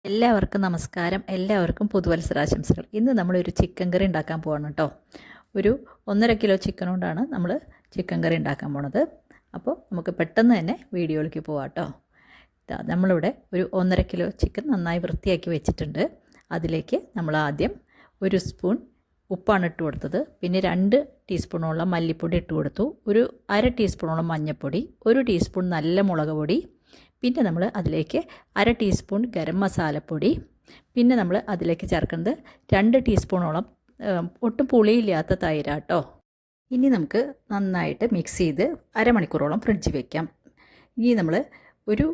എല്ലാവർക്കും നമസ്കാരം. എല്ലാവർക്കും പുതുവത്സരാശംസകൾ. ഇന്ന് നമ്മളൊരു ചിക്കൻ കറി ഉണ്ടാക്കാൻ പോവാണ് കേട്ടോ. ഒരു 1.5 കിലോ ചിക്കൻ കൊണ്ടാണ് നമ്മൾ ചിക്കൻ കറി ഉണ്ടാക്കാൻ പോണത്. അപ്പോൾ നമുക്ക് പെട്ടെന്ന് തന്നെ വീഡിയോയിലേക്ക് പോവാം കേട്ടോ. നമ്മളിവിടെ ഒരു 1.5 കിലോ ചിക്കൻ നന്നായി വൃത്തിയാക്കി വെച്ചിട്ടുണ്ട്. അതിലേക്ക് നമ്മൾ ആദ്യം 1 സ്പൂൺ ഉപ്പാണ് ഇട്ട് കൊടുത്തത്. പിന്നെ 2 ടീസ്പൂണോളം മല്ലിപ്പൊടി ഇട്ട് കൊടുത്തു. ഒരു 1/2 ടീസ്പൂണോളം മഞ്ഞൾപ്പൊടി, 1 ടീസ്പൂൺ നല്ല മുളക് പൊടി, പിന്നെ നമ്മൾ അതിലേക്ക് 1/2 ടീസ്പൂൺ ഗരം മസാലപ്പൊടി, പിന്നെ നമ്മൾ അതിലേക്ക് ചേർക്കുന്നത് 2 ടീസ്പൂണോളം ഒട്ടും പുളിയില്ലാത്ത തൈരാട്ടോ. ഇനി നമുക്ക് നന്നായിട്ട് മിക്സ് ചെയ്ത് അരമണിക്കൂറോളം ഫ്രിഡ്ജിൽ വെക്കാം. ഇനി നമ്മൾ ഒരു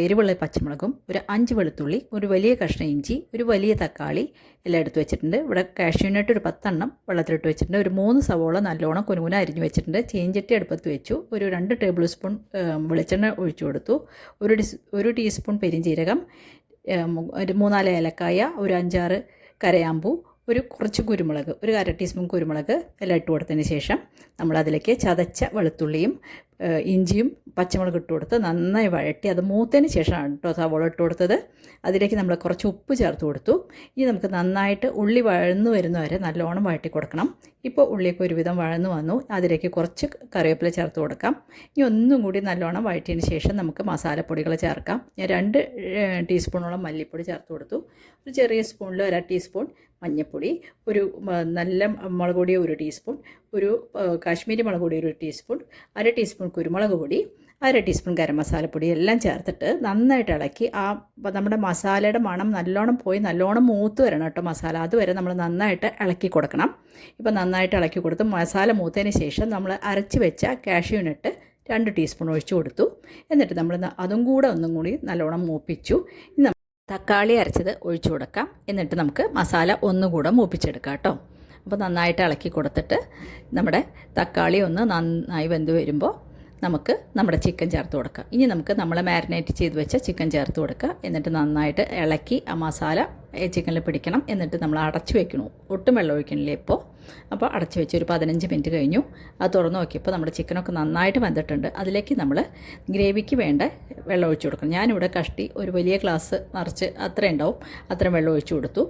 എരിവുള്ള പച്ചമുളകും, ഒരു 5 വെളുത്തുള്ളി, ഒരു വലിയ കഷ്ണം ഇഞ്ചി, ഒരു വലിയ തക്കാളി എല്ലാം എടുത്ത് വെച്ചിട്ടുണ്ട്. ഇവിടെ കാഷ്യൂനട്ട് ഒരു 10 എണ്ണം വെള്ളത്തിലിട്ട് വെച്ചിട്ടുണ്ട്. ഒരു 3 സവോള നല്ലോണം കുനുകുന അരിഞ്ഞ് വെച്ചിട്ടുണ്ട്. ചീഞ്ചട്ടി അടുപ്പത്ത് വെച്ചു. ഒരു 2 ടേബിൾ സ്പൂൺ വെളിച്ചെണ്ണ ഒഴിച്ചു കൊടുത്തു. ഒരു ടീസ്പൂൺ പെരിഞ്ജീരകം, ഒരു 3-4 ഏലക്കായ, ഒരു 5-6 കരയാമ്പൂ, കുറച്ച് കുരുമുളക്, ഒരു 1/2 ടീസ്പൂൺ കുരുമുളക് എല്ലാം ഇട്ട് കൊടുത്തതിന് ശേഷം നമ്മളതിലേക്ക് ചതച്ച വെളുത്തുള്ളിയും ഇഞ്ചിയും പച്ചമുളക് ഇട്ട് കൊടുത്ത് നന്നായി വഴറ്റി അത് മൂത്തതിന് ശേഷമാണ് കേട്ടോ സവോള ഇട്ട് കൊടുത്തത്. അതിലേക്ക് നമ്മൾ കുറച്ച് ഉപ്പ് ചേർത്ത് കൊടുത്തു. ഇനി നമുക്ക് നന്നായിട്ട് ഉള്ളി വഴന്നു വരുന്നവരെ നല്ലോണം വഴറ്റി കൊടുക്കണം. ഇപ്പോൾ ഉള്ളിയൊക്കെ ഒരുവിധം വഴന്നു വന്നു. അതിലേക്ക് കുറച്ച് കറിവേപ്പില ചേർത്ത് കൊടുക്കാം. ഇനി ഒന്നും കൂടി നല്ലോണം വഴറ്റിയതിന് ശേഷം നമുക്ക് മസാലപ്പൊടികൾ ചേർക്കാം. ഞാൻ 2 ടീസ്പൂണോളം മല്ലിപ്പൊടി ചേർത്ത് കൊടുത്തു. ഒരു ചെറിയ സ്പൂണിൽ 1/2 ടീസ്പൂൺ മഞ്ഞൾപ്പൊടി, ഒരു നല്ല മുളക് പൊടി 1 ടീസ്പൂൺ, ഒരു കാശ്മീരി മുളക് പൊടി 1 ടീസ്പൂൺ, 1/2 ടീസ്പൂൺ കുരുമുളക് പൊടി, 1/2 ടീസ്പൂൺ ഗരം മസാലപ്പൊടി എല്ലാം ചേർത്തിട്ട് നന്നായിട്ട് ഇളക്കി നമ്മുടെ മസാലയുടെ മണം നല്ലോണം പോയി നല്ലോണം മൂത്ത് വരണം കേട്ടോ മസാല. അതുവരെ നമ്മൾ നന്നായിട്ട് ഇളക്കി കൊടുക്കണം. ഇപ്പോൾ നന്നായിട്ട് ഇളക്കി കൊടുത്ത് മസാല മൂത്തതിന് ശേഷം നമ്മൾ അരച്ച് വെച്ച കാഷ്യൂനട്ട് 2 ടീസ്പൂൺ ഒഴിച്ചു കൊടുത്തു. എന്നിട്ട് നമ്മൾ അതും കൂടെ ഒന്നും കൂടി നല്ലോണം മൂപ്പിച്ചു. തക്കാളി അരച്ചത് ഒഴിച്ചു കൊടുക്കാം. എന്നിട്ട് നമുക്ക് മസാല ഒന്നുകൂടെ മൂപ്പിച്ചെടുക്കാം കേട്ടോ. അപ്പോൾ നന്നായിട്ട് ഇളക്കി കൊടുത്തിട്ട് നമ്മുടെ തക്കാളി ഒന്ന് നന്നായി വെന്ത് വരുമ്പോൾ നമുക്ക് നമ്മുടെ ചിക്കൻ ചേർത്ത് കൊടുക്കാം. ഇനി നമുക്ക് നമ്മൾ മാരിനേറ്റ് ചെയ്ത് വെച്ച ചിക്കൻ ചേർത്ത് കൊടുക്കുക. എന്നിട്ട് നന്നായിട്ട് ഇളക്കി ആ മസാല ചിക്കനിൽ പിടിക്കണം. എന്നിട്ട് നമ്മൾ അടച്ചു വെക്കണം. ഒട്ടും വെള്ളം ഒഴിക്കണില്ലേ ഇപ്പോൾ. അപ്പോൾ അടച്ചു വെച്ച് ഒരു 15 മിനിറ്റ് കഴിഞ്ഞു. അത് തുറന്ന് നോക്കിയപ്പോൾ നമ്മുടെ ചിക്കനൊക്കെ നന്നായിട്ട് വെന്തിട്ടുണ്ട്. അതിലേക്ക് നമ്മൾ ഗ്രേവിക്ക് വേണ്ട വെള്ളം ഒഴിച്ചു കൊടുക്കണം. ഞാനിവിടെ കഷ്ടി ഒരു വലിയ ഗ്ലാസ് നിറച്ച് അത്രയും ഉണ്ടാവും, അത്രയും വെള്ളം ഒഴിച്ചു കൊടുത്തു.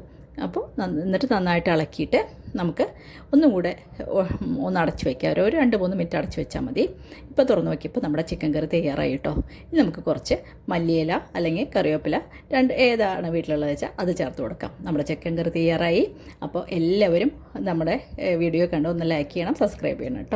അപ്പോൾ എന്നിട്ട് നന്നായിട്ട് ഇളക്കിയിട്ട് നമുക്ക് ഒന്നും കൂടെ ഒന്ന് അടച്ചു വയ്ക്കാം. ഒരു 2-3 മിനിറ്റ് അടച്ചു വെച്ചാൽ മതി. ഇപ്പോൾ തുറന്ന് നോക്കിയപ്പോൾ നമ്മുടെ ചിക്കൻ കറി തയ്യാറായി കേട്ടോ. ഇനി നമുക്ക് കുറച്ച് മല്ലിയില അല്ലെങ്കിൽ കറിവേപ്പില ഏതാണ് വീട്ടിലുള്ളത് വെച്ചാൽ അത് ചേർത്ത് കൊടുക്കാം. നമ്മുടെ ചിക്കൻ കറി തയ്യാറായി. അപ്പോൾ എല്ലാവരും നമ്മുടെ വീഡിയോ കണ്ട് ഒന്ന് ലൈക്ക് ചെയ്യണം, സബ്സ്ക്രൈബ് ചെയ്യണം കേട്ടോ.